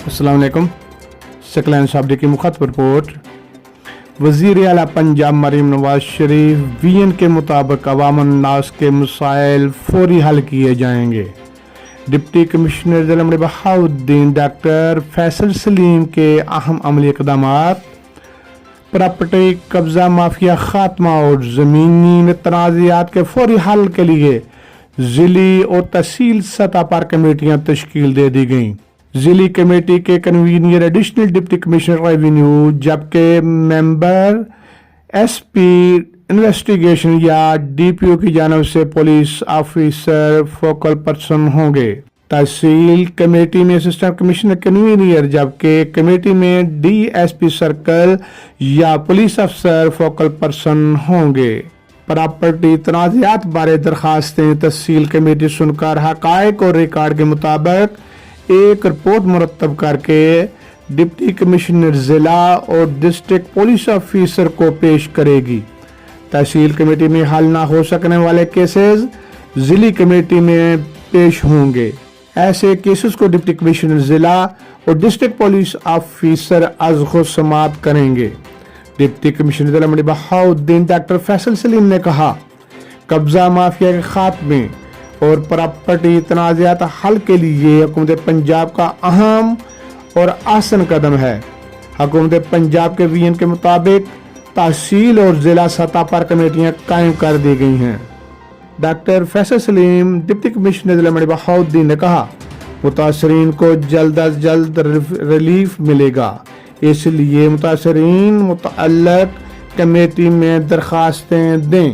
السلام علیکم۔ سکلین صاحب کی مخاطب رپورٹ۔ وزیر اعلی پنجاب مریم نواز شریف وی این کے مطابق عوام الناس کے مسائل فوری حل کیے جائیں گے۔ ڈپٹی کمشنر ضلع بہاؤالدین ڈاکٹر فیصل سلیم کے اہم عملی اقدامات، پراپرٹی قبضہ مافیا خاتمہ اور زمینی تنازعات کے فوری حل کے لیے ضلعی اور تحصیل سطح پر کمیٹیاں تشکیل دے دی گئیں۔ ضلعی کمیٹی کے convener additional deputy commissioner revenue جبکہ ممبر ایس پی انویسٹیگیشن یا ڈی پی او کی جانب سے پولیس آفیسر فوکل پرسن ہوں گے۔ تحصیل کمیٹی میں اسسٹنٹ کمشنر کنوینر جبکہ کمیٹی میں ڈی ایس پی سرکل یا پولیس افسر فوکل پرسن ہوں گے۔ پراپرٹی تنازعات بارے درخواستیں تحصیل کمیٹی سن کر حقائق اور ریکارڈ کے مطابق ایک رپورٹ مرتب کر کے ڈپٹی کمشنر ضلع اور ڈسٹرکٹ پولیس آفیسر کو پیش کرے گی۔ تحصیل کمیٹی میں حل نہ ہو سکنے والے کیسز ضلعی کمیٹی میں پیش ہوں گے۔ ایسے کیسز کو ڈپٹی کمشنر ضلع اور ڈسٹرکٹ پولیس آفیسر از خود سماعت کریں گے۔ ڈپٹی کمشنر ضلع بہاؤالدین ڈاکٹر فیصل سلیم نے کہا، قبضہ مافیا کے خاتمے اور پراپرٹی تنازعات حل کے لیے حکومت پنجاب کا اہم اور آسن قدم ہے۔ حکومت پنجاب کے وی این کے مطابق تحصیل اور ضلع سطح پر کمیٹیاں قائم کر دی گئی ہیں۔ ڈاکٹر فیصل سلیم ڈپٹی کمشنر ضلع بہاؤالدین نے کہا، متاثرین کو جلد از جلد ریلیف ملے گا، اس لیے متاثرین متعلق کمیٹی میں درخواستیں دیں۔